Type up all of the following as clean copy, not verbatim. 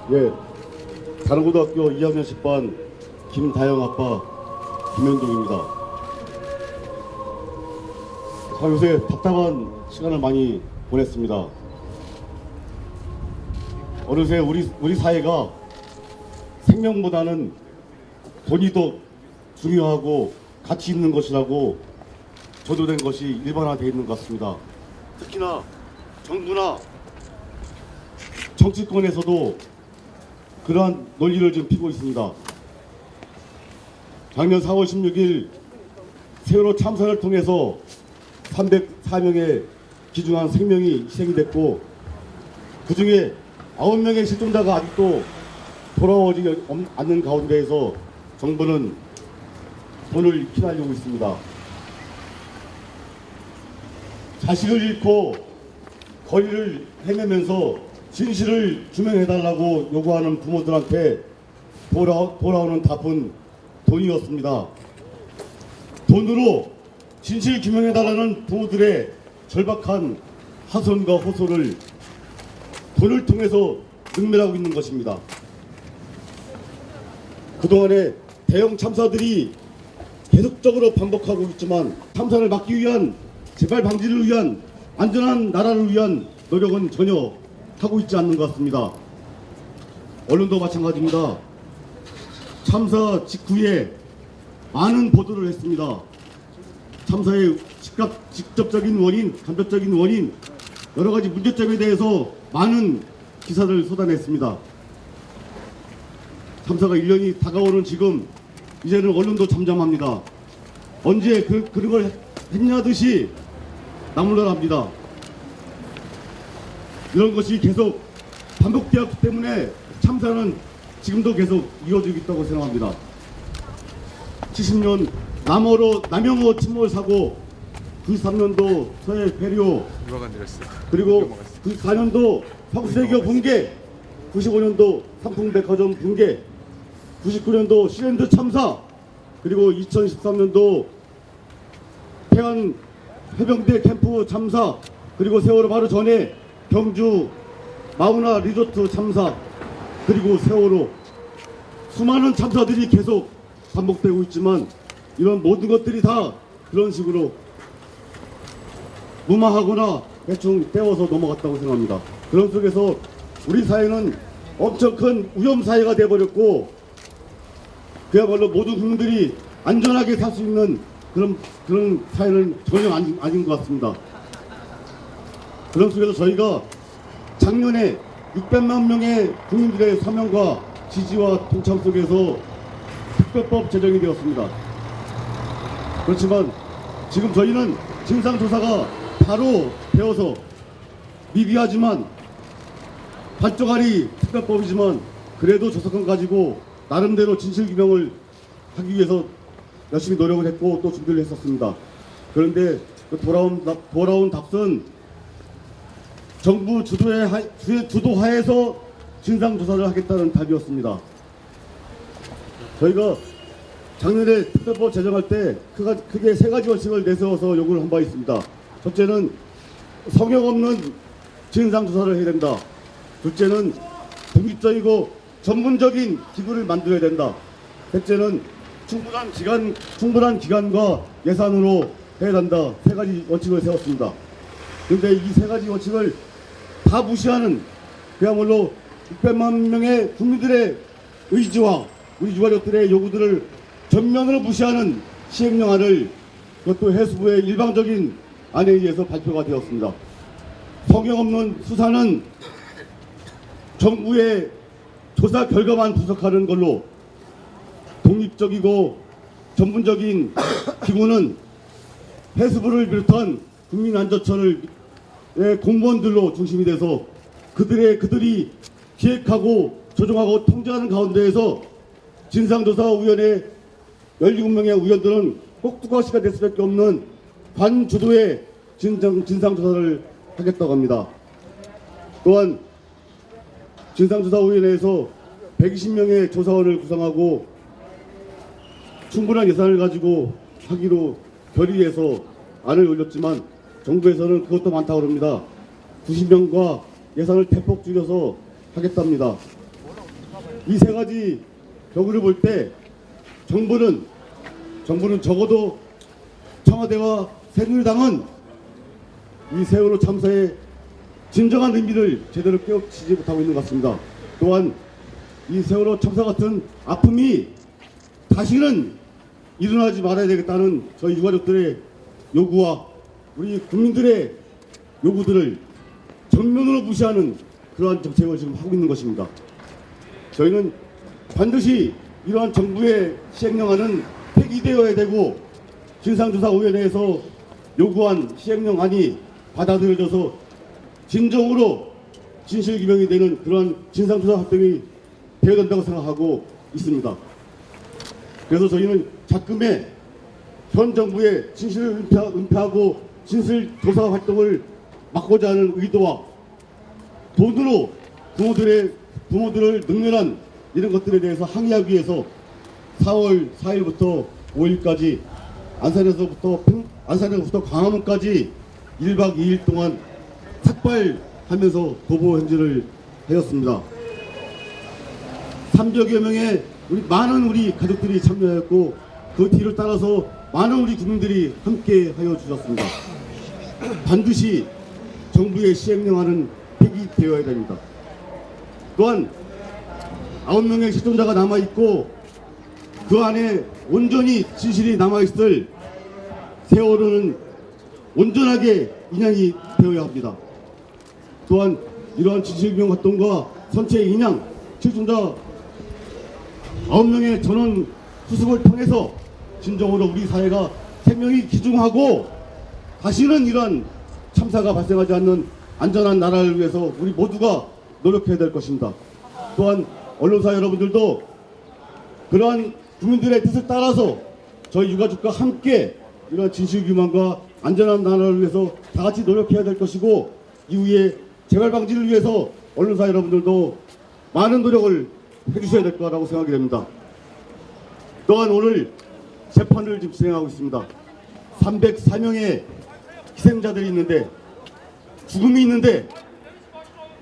예, 다른고등학교 2학년 10반 김다영 아빠 김현동입니다. 요새 답답한 시간을 많이 보냈습니다. 어느새 우리 사회가 생명보다는 돈이 더 중요하고 가치 있는 것이라고 조도된 것이 일반화되어 있는 것 같습니다. 특히나 정부나 정치권에서도 그러한 논리를 좀 피고 있습니다. 작년 4월 16일 세월호 참사를 통해서 304명의 귀중한 생명이 희생이 됐고, 그 중에 9명의 실종자가 아직도 돌아오지 않는 가운데에서 정부는 돈을 잃히려고 있습니다. 자식을 잃고 거리를 헤매면서 진실을 규명해달라고 요구하는 부모들한테 돌아오는 답은 돈이었습니다. 돈으로 진실 규명해달라는 부모들의 절박한 하소연과 호소를 돈을 통해서 능멸하고 있는 것입니다. 그동안에 대형 참사들이 계속적으로 반복하고 있지만 참사를 막기 위한, 재발 방지를 위한, 안전한 나라를 위한 노력은 전혀 하고 있지 않는 것 같습니다. 언론도 마찬가지입니다. 참사 직후에 많은 보도를 했습니다. 참사의 직접적인 원인, 간접적인 원인, 여러 가지 문제점에 대해서 많은 기사를 쏟아냈습니다. 참사가 1년이 다가오는 지금 이제는 언론도 잠잠합니다. 언제 그런 걸 했냐듯이 나몰라랍니다. 이런 것이 계속 반복되었기 때문에 참사는 지금도 계속 이어지고 있다고 생각합니다. 70년 남영호 침몰 사고, 93년도 서해 배류, 그리고 94년도 성수대교 붕괴, 95년도 삼풍백화점 붕괴, 99년도 시랜드 참사, 그리고 2013년도 태안 해병대 캠프 참사, 그리고 세월호 바로 전에 경주 마우나 리조트 참사, 그리고 세월호, 수많은 참사들이 계속 반복되고 있지만 이런 모든 것들이 다 그런 식으로 무마하거나 대충 떼워서 넘어갔다고 생각합니다. 그런 속에서 우리 사회는 엄청 큰 위험사회가 되어버렸고, 그야말로 모든 국민들이 안전하게 살 수 있는 그런 사회는 전혀 아닌 것 같습니다. 그런 속에서 저희가 작년에 600만 명의 국민들의 사명과 지지와 동참 속에서 특별법 제정이 되었습니다. 그렇지만 지금 저희는 진상조사가 바로 되어서 미비하지만 반쪽짜리 특별법이지만 그래도 조사권 가지고 나름대로 진실규명을 하기 위해서 열심히 노력을 했고 또 준비를 했었습니다. 그런데 돌아온 답은 정부 주도하에서 진상조사를 하겠다는 답이었습니다. 저희가 작년에 특별법 제정할 때 크게 세 가지 원칙을 내세워서 요구를 한 바 있습니다. 첫째는 성역 없는 진상조사를 해야 된다. 둘째는 독립적이고 전문적인 기구를 만들어야 된다. 셋째는 충분한 기간과 예산으로 해야 한다. 세 가지 원칙을 세웠습니다. 그런데 이 세 가지 원칙을 다 무시하는, 그야말로 600만 명의 국민들의 의지와 우리 유가족들의 요구들을 전면으로 무시하는 시행령안을, 그것도 해수부의 일방적인 안에 의해서 발표가 되었습니다. 성역 없는 수사는 정부의 조사 결과만 분석하는 걸로, 독립적이고 전문적인 기구는 해수부를 비롯한 국민안전처의 공무원들로 중심이 돼서 그들이 기획하고 조정하고 통제하는 가운데에서 진상조사위원회 17명의 위원들은 꼭두각시가 될 수밖에 없는 관주도의 진상조사를 하겠다고 합니다. 또한 진상조사위원회에서 120명의 조사원을 구성하고 충분한 예산을 가지고 하기로 결의해서 안을 올렸지만 정부에서는 그것도 많다고 합니다. 90명과 예산을 대폭 줄여서 하겠답니다. 이 세 가지 경우를 볼 때 정부는 적어도 청와대와 새누리당은 이 세월호 참사의 진정한 의미를 제대로 깨우치지 못하고 있는 것 같습니다. 또한 이 세월호 참사 같은 아픔이 다시는 일어나지 말아야 되겠다는 저희 유가족들의 요구와 우리 국민들의 요구들을 정면으로 무시하는 그러한 정책을 지금 하고 있는 것입니다. 저희는 반드시 이러한 정부의 시행령안은 폐기되어야 되고 진상조사위원회에서 요구한 시행령안이 받아들여져서 진정으로 진실규명이 되는 그러한 진상조사 활동이 되어야 된다고 생각하고 있습니다. 그래서 저희는 작금에 현 정부의 진실을 은폐하고 진실조사 활동을 막고자 하는 의도와 돈으로 부모들을 능멸한 이런 것들에 대해서 항의하기 위해서 4월 4일부터 5일까지 안산에서부터 광화문까지 1박 2일 동안 삭발하면서 도보 행진을 하였습니다. 300여 명의 많은 우리 가족들이 참여했고 그 뒤를 따라서 많은 우리 국민들이 함께 하여 주셨습니다. 반드시 정부의 시행령안은 폐기되어야 됩니다. 또한 9명의 실종자가 남아있고 그 안에 온전히 진실이 남아있을 세월호는 온전하게 인양이 되어야 합니다. 또한 이러한 진실규명 활동과 선체 인양, 실종자 9명의 전원 수습을 통해서 진정으로 우리 사회가 생명이 귀중하고 다시는 이러한 참사가 발생하지 않는 안전한 나라를 위해서 우리 모두가 노력해야 될 것입니다. 또한 언론사 여러분들도 그러한 국민들의 뜻을 따라서 저희 유가족과 함께 이러한 진실규명과 안전한 나라를 위해서 다 같이 노력해야 될 것이고 이후에 재발 방지를 위해서 언론사 여러분들도 많은 노력을 해주셔야 될 거라고 생각이 됩니다. 또한 오늘 재판을 지금 진행하고 있습니다. 304명의 희생자들이 있는데 죽음이 있는데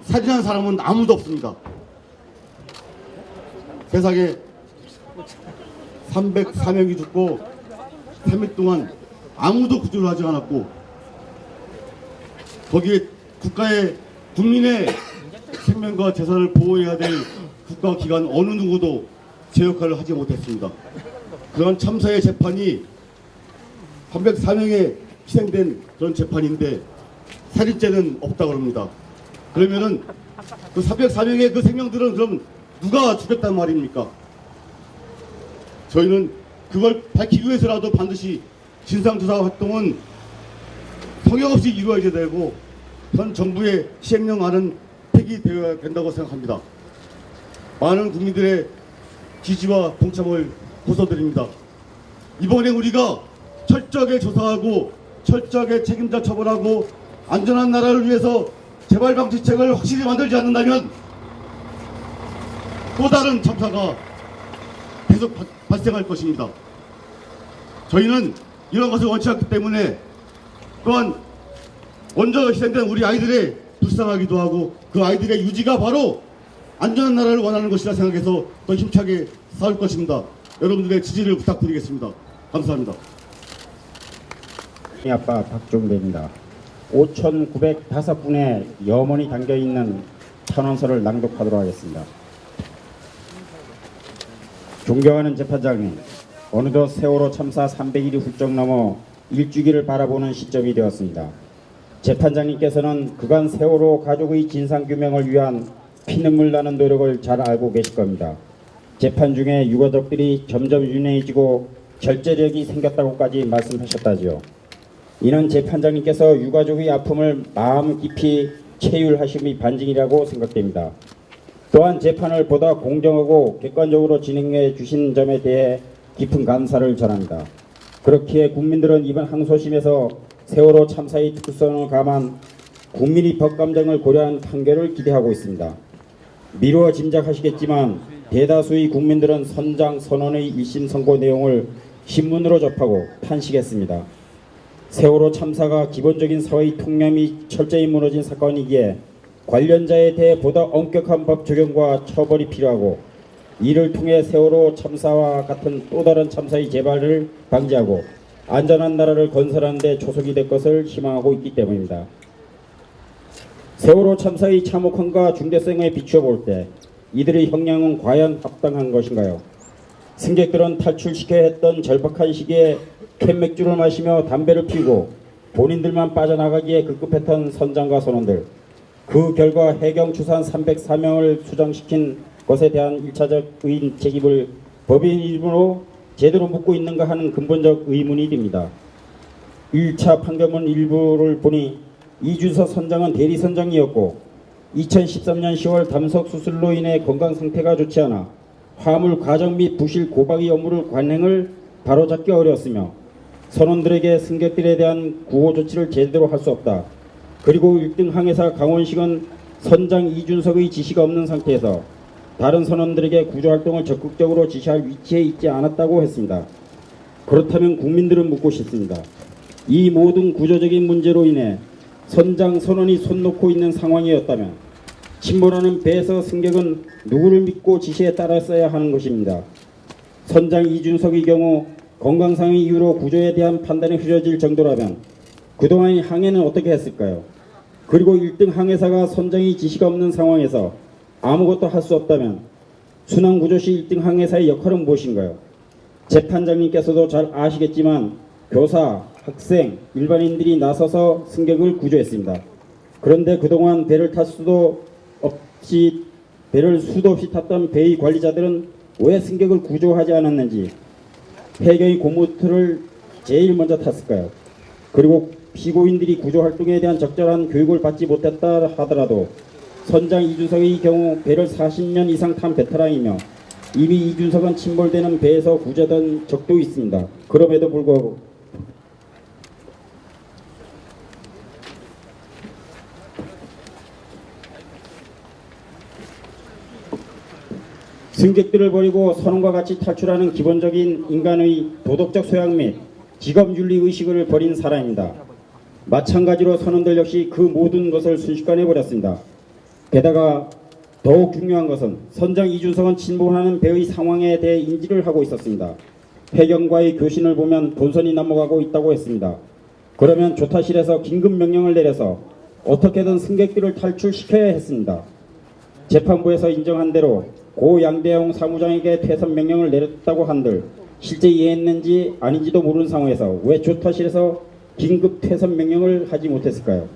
살인한 사람은 아무도 없습니다. 세상에 304명이 죽고 3일 동안 아무도 구조를 하지 않았고 거기에 국민의 생명과 재산을 보호해야 될 국가기관 어느 누구도 제 역할을 하지 못했습니다. 그런 참사의 재판이 304명의 희생된 그런 재판인데 살인죄는 없다고 합니다. 그러면은 그 304명의 그 생명들은 그럼 누가 죽였단 말입니까? 저희는 그걸 밝히기 위해서라도 반드시 진상조사 활동은 성역 없이 이루어져야 되고 현 정부의 시행령안은 폐기되어야 된다고 생각합니다. 많은 국민들의 지지와 동참을 호소드립니다. 이번에 우리가 철저하게 조사하고 철저하게 책임자 처벌하고 안전한 나라를 위해서 재발방지책을 확실히 만들지 않는다면 또 다른 참사가 계속 발생할 것입니다. 저희는 이런 것을 원치 않기 때문에 또한 먼저 희생된 우리 아이들의 불쌍하기도 하고 그 아이들의 유지가 바로 안전한 나라를 원하는 것이라 생각해서 더 힘차게 싸울 것입니다. 여러분들의 지지를 부탁드리겠습니다. 감사합니다. 아빠 박종배입니다. 5,905분의 염원이 담겨있는 탄원서를 낭독하도록 하겠습니다. 존경하는 재판장님, 어느덧 세월호 참사 300일이 훌쩍 넘어 일주기를 바라보는 시점이 되었습니다. 재판장님께서는 그간 세월호 가족의 진상규명을 위한 피눈물 나는 노력을 잘 알고 계실 겁니다. 재판 중에 유가족들이 점점 유능해지고 결재력이 생겼다고까지 말씀하셨다지요. 이는 재판장님께서 유가족의 아픔을 마음 깊이 체휼하심이 반증이라고 생각됩니다. 또한 재판을 보다 공정하고 객관적으로 진행해 주신 점에 대해 깊은 감사를 전합니다. 그렇기에 국민들은 이번 항소심에서 세월호 참사의 특수성을 감안 국민의 법감정을 고려한 판결을 기대하고 있습니다. 미루어 짐작하시겠지만 대다수의 국민들은 선장 선원의 1심 선고 내용을 신문으로 접하고 탄식했습니다. 세월호 참사가 기본적인 사회의 통념이 철저히 무너진 사건이기에 관련자에 대해 보다 엄격한 법 적용과 처벌이 필요하고 이를 통해 세월호 참사와 같은 또 다른 참사의 재발을 방지하고 안전한 나라를 건설하는 데 조속이 될 것을 희망하고 있기 때문입니다. 세월호 참사의 참혹함과 중대성에 비추어 볼 때 이들의 형량은 과연 합당한 것인가요? 승객들은 탈출시켜야 했던 절박한 시기에 캔맥주를 마시며 담배를 피우고 본인들만 빠져나가기에 급급했던 선장과 선원들, 그 결과 해경추산 304명을 수장시킨 것에 대한 1차적인 책임을 법인 이름으로 제대로 묻고 있는가 하는 근본적 의문이 듭니다. 1차 판결문 일부를 보니 이준석 선장은 대리 선장이었고 2013년 10월 담석 수술로 인해 건강 상태가 좋지 않아 화물 과정 및 부실 고박의 업무를 관행을 바로잡기 어려웠으며 선원들에게 승객들에 대한 구호 조치를 제대로 할 수 없다. 그리고 1등 항해사 강원식은 선장 이준석의 지시가 없는 상태에서 다른 선원들에게 구조활동을 적극적으로 지시할 위치에 있지 않았다고 했습니다. 그렇다면 국민들은 묻고 싶습니다. 이 모든 구조적인 문제로 인해 선장 선원이 손 놓고 있는 상황이었다면 침몰하는 배에서 승객은 누구를 믿고 지시에 따랐어야 하는 것입니다. 선장 이준석의 경우 건강상의 이유로 구조에 대한 판단이 흐려질 정도라면 그동안의 항해는 어떻게 했을까요? 그리고 1등 항해사가 선장의 지시가 없는 상황에서 아무것도 할 수 없다면 순환구조 시 1등 항해사의 역할은 무엇인가요? 재판장님께서도 잘 아시겠지만 교사, 학생, 일반인들이 나서서 승객을 구조했습니다. 그런데 그동안 배를 탈 수도 없이 탔던 배의 관리자들은 왜 승객을 구조하지 않았는지 해경의 고무틀을 제일 먼저 탔을까요? 그리고 피고인들이 구조활동에 대한 적절한 교육을 받지 못했다 하더라도 선장 이준석의 경우 배를 40년 이상 탄 베테랑이며 이미 이준석은 침몰되는 배에서 구조된 적도 있습니다. 그럼에도 불구하고 승객들을 버리고 선원과 같이 탈출하는 기본적인 인간의 도덕적 소양 및 직업윤리 의식을 버린 사람입니다. 마찬가지로 선원들 역시 그 모든 것을 순식간에 버렸습니다. 게다가 더욱 중요한 것은 선장 이준석은 침몰하는 배의 상황에 대해 인지를 하고 있었습니다. 해경과의 교신을 보면 본선이 넘어가고 있다고 했습니다. 그러면 조타실에서 긴급 명령을 내려서 어떻게든 승객들을 탈출시켜야 했습니다. 재판부에서 인정한 대로 고 양대영 사무장에게 퇴선 명령을 내렸다고 한들 실제 이해했는지 아닌지도 모르는 상황에서 왜 조타실에서 긴급 퇴선 명령을 하지 못했을까요?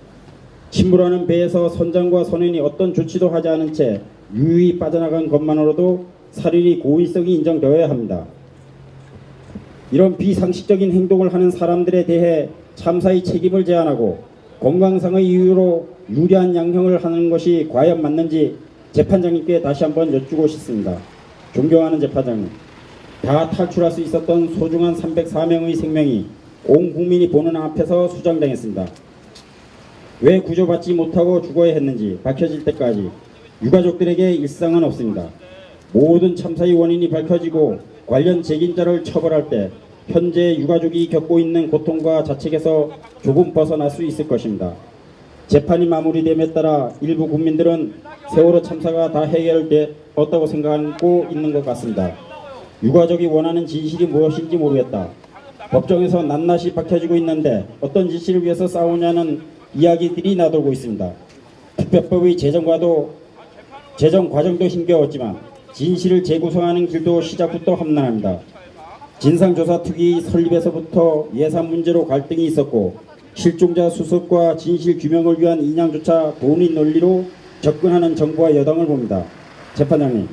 침몰하는 배에서 선장과 선원이 어떤 조치도 하지 않은 채 유유히 빠져나간 것만으로도 살인이 고의성이 인정되어야 합니다. 이런 비상식적인 행동을 하는 사람들에 대해 참사의 책임을 제한하고 건강상의 이유로 유리한 양형을 하는 것이 과연 맞는지 재판장님께 다시 한번 여쭈고 싶습니다. 존경하는 재판장님, 다 탈출할 수 있었던 소중한 304명의 생명이 온 국민이 보는 앞에서 수장당했습니다. 왜 구조받지 못하고 죽어야 했는지 밝혀질 때까지 유가족들에게 일상은 없습니다. 모든 참사의 원인이 밝혀지고 관련 책임자를 처벌할 때 현재 유가족이 겪고 있는 고통과 자책에서 조금 벗어날 수 있을 것입니다. 재판이 마무리됨에 따라 일부 국민들은 세월호 참사가 다 해결되었다고 생각하고 있는 것 같습니다. 유가족이 원하는 진실이 무엇인지 모르겠다. 법정에서 낱낱이 밝혀지고 있는데 어떤 진실을 위해서 싸우냐는 이야기들이 나돌고 있습니다. 특별법의 제정 과정도 힘겨웠지만 진실을 재구성하는 길도 시작부터 험난합니다. 진상조사 특위 설립에서부터 예산 문제로 갈등이 있었고 실종자 수습과 진실 규명을 위한 인양조차 돈의 논리로 접근하는 정부와 여당을 봅니다. 재판장님,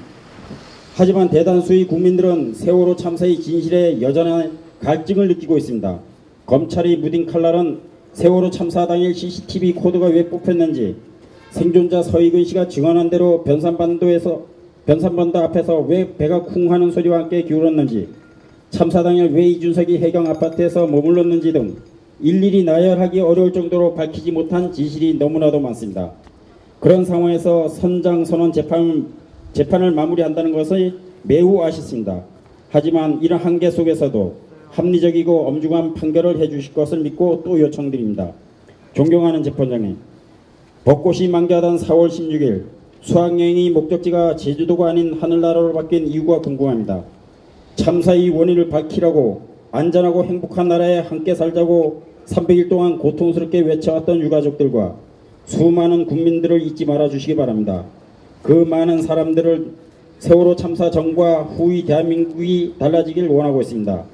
하지만 대다수의 국민들은 세월호 참사의 진실에 여전한 갈증을 느끼고 있습니다. 검찰이 무딘 칼날은 세월호 참사 당일 CCTV 코드가 왜 뽑혔는지, 생존자 서희근 씨가 증언한 대로 변산반도 앞에서 왜 배가 쿵 하는 소리와 함께 기울었는지, 참사 당일 왜 이준석이 해경 아파트에서 머물렀는지 등 일일이 나열하기 어려울 정도로 밝히지 못한 진실이 너무나도 많습니다. 그런 상황에서 선장 선원 재판을 마무리한다는 것이 매우 아쉽습니다. 하지만 이런 한계 속에서도 합리적이고 엄중한 판결을 해주실 것을 믿고 또 요청드립니다. 존경하는 재판장님, 벚꽃이 만개하던 4월 16일 수학여행이 목적지가 제주도가 아닌 하늘나라로 바뀐 이유가 궁금합니다. 참사의 원인을 밝히라고 안전하고 행복한 나라에 함께 살자고 300일 동안 고통스럽게 외쳐왔던 유가족들과 수많은 국민들을 잊지 말아 주시기 바랍니다. 그 많은 사람들을 세월호 참사 전과 후의 대한민국이 달라지길 원하고 있습니다.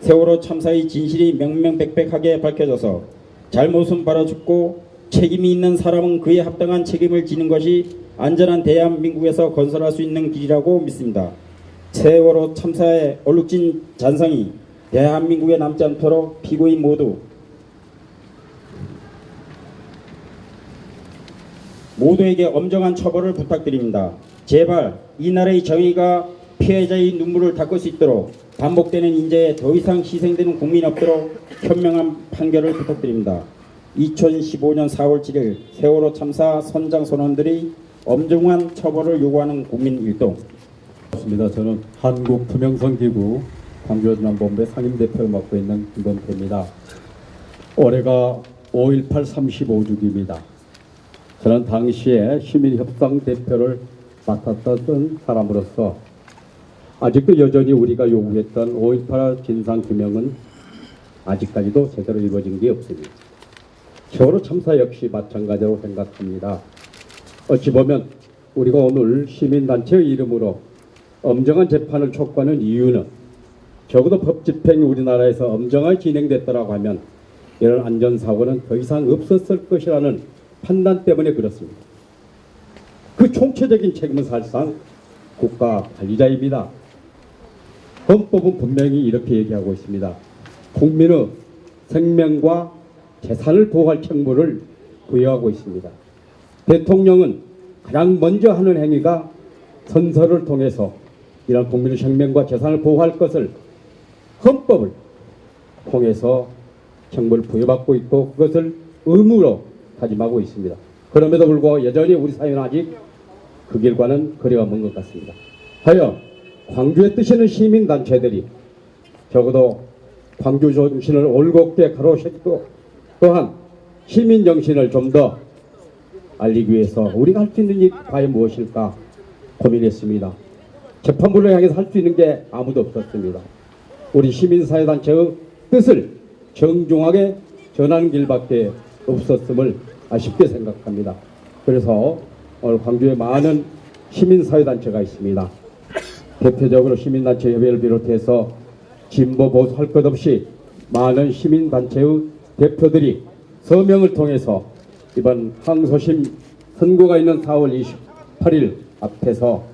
세월호 참사의 진실이 명명백백하게 밝혀져서 잘못은 바로잡고 책임이 있는 사람은 그에 합당한 책임을 지는 것이 안전한 대한민국에서 건설할 수 있는 길이라고 믿습니다. 세월호 참사의 얼룩진 잔상이 대한민국에 남지 않도록 피고인 모두에게 엄정한 처벌을 부탁드립니다. 제발 이 나라의 정의가 피해자의 눈물을 닦을 수 있도록 반복되는 인재에 더 이상 희생되는 국민이 없도록 현명한 판결을 부탁드립니다. 2015년 4월 7일 세월호 참사 선장 선원들이 엄정한 처벌을 요구하는 국민일동. 반갑습니다. 저는 한국투명성기구 광주연합본부의 상임대표를 맡고 있는 김범태입니다. 올해가 5.18 35주기입니다. 저는 당시에 시민협상 대표를 맡았던 사람으로서 아직도 여전히 우리가 요구했던 5.18 진상규명은 아직까지도 제대로 이루어진 게 없습니다. 세월호 참사 역시 마찬가지로 생각합니다. 어찌 보면 우리가 오늘 시민단체의 이름으로 엄정한 재판을 촉구하는 이유는 적어도 법 집행이 우리나라에서 엄정하게 진행됐다고 하면 이런 안전사고는 더 이상 없었을 것이라는 판단 때문에 그렇습니다. 그 총체적인 책임은 사실상 국가관리자입니다. 헌법은 분명히 이렇게 얘기하고 있습니다. 국민의 생명과 재산을 보호할 책무를 부여하고 있습니다. 대통령은 가장 먼저 하는 행위가 선서를 통해서 이런 국민의 생명과 재산을 보호할 것을 헌법을 통해서 책무를 부여받고 있고 그것을 의무로 다짐하고 있습니다. 그럼에도 불구하고 여전히 우리 사회는 아직 그 길과는 거리가 먼 것 같습니다. 하여 광주에 뜨시는 시민단체들이 적어도 광주 정신을 올곧게 가로세우고 또한 시민 정신을 좀 더 알리기 위해서 우리가 할 수 있는 일이 과연 무엇일까 고민했습니다. 재판부를 향해서 할 수 있는 게 아무도 없었습니다. 우리 시민사회단체의 뜻을 정중하게 전하는 길밖에 없었음을 아쉽게 생각합니다. 그래서 오늘 광주에 많은 시민사회단체가 있습니다. 대표적으로 시민단체 협의회를 비롯해서 진보 보수 할 것 없이 많은 시민단체의 대표들이 서명을 통해서 이번 항소심 선고가 있는 4월 28일 앞에서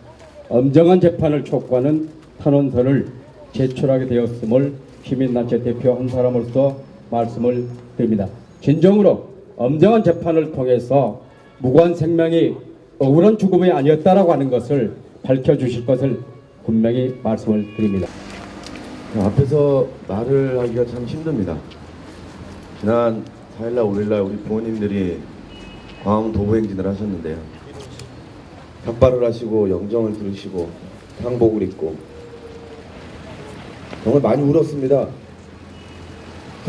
엄정한 재판을 촉구하는 탄원서를 제출하게 되었음을 시민단체 대표 한 사람으로서 말씀을 드립니다. 진정으로 엄정한 재판을 통해서 무고한 생명이 억울한 죽음이 아니었다라고 하는 것을 밝혀주실 것을 분명히 말씀을 드립니다. 앞에서 말을 하기가 참 힘듭니다. 지난 4일날 5일날 우리 부모님들이 광화문 도보행진을 하셨는데요. 삭발을 하시고 영정을 들으시고 항복을 입고 정말 많이 울었습니다.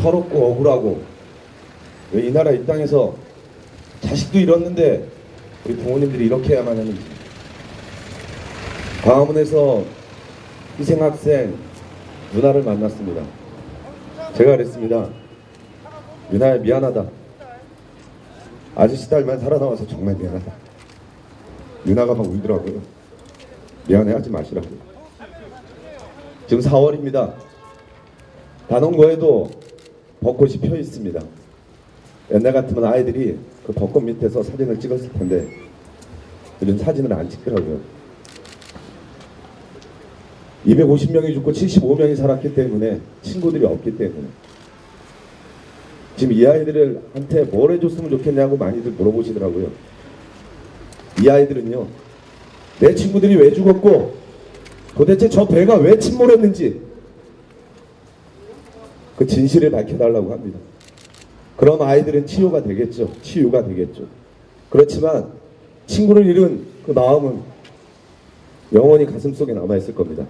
서럽고 억울하고 왜 이 나라 이 땅에서 자식도 잃었는데 우리 부모님들이 이렇게 해야만 하는지. 광화문에서 희생학생 누나를 만났습니다. 제가 그랬습니다. 누나야 미안하다. 아저씨 딸만 살아남아서 정말 미안하다. 누나가 막 울더라고요. 미안해하지 마시라고. 지금 4월입니다. 단원고에도 벚꽃이 펴 있습니다. 옛날 같으면 아이들이 그 벚꽃 밑에서 사진을 찍었을 텐데 요즘 사진을 안 찍더라고요. 250명이 죽고 75명이 살았기 때문에 친구들이 없기 때문에 지금 이 아이들한테 뭘 해줬으면 좋겠냐고 많이들 물어보시더라고요. 이 아이들은요, 내 친구들이 왜 죽었고 도대체 저 배가 왜 침몰했는지 그 진실을 밝혀달라고 합니다. 그럼 아이들은 치유가 되겠죠. 치유가 되겠죠. 그렇지만 친구를 잃은 그 마음은 영원히 가슴속에 남아있을 겁니다.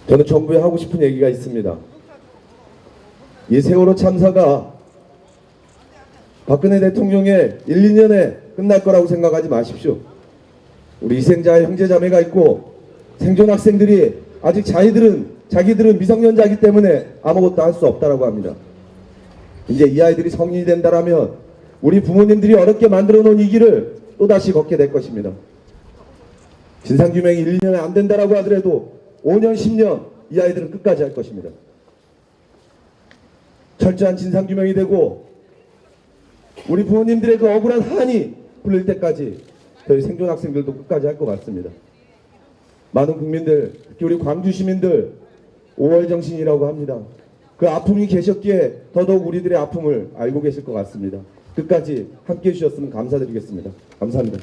저는 정부에 하고 싶은 얘기가 있습니다. 이 세월호 참사가 박근혜 대통령의 1, 2년의 끝날 거라고 생각하지 마십시오. 우리 희생자의 형제자매가 있고 생존 학생들이 아직 자기들은 미성년자이기 때문에 아무것도 할 수 없다라고 합니다. 이제 이 아이들이 성인이 된다라면 우리 부모님들이 어렵게 만들어 놓은 이 길을 또다시 걷게 될 것입니다. 진상규명이 1년에 안 된다라고 하더라도 5년, 10년 이 아이들은 끝까지 할 것입니다. 철저한 진상규명이 되고 우리 부모님들의 그 억울한 한이 풀릴 때까지 저희 생존 학생들도 끝까지 할 것 같습니다. 많은 국민들, 특히 우리 광주 시민들 5월 정신이라고 합니다. 그 아픔이 계셨기에 더더욱 우리들의 아픔을 알고 계실 것 같습니다. 끝까지 함께해 주셨으면 감사드리겠습니다. 감사합니다.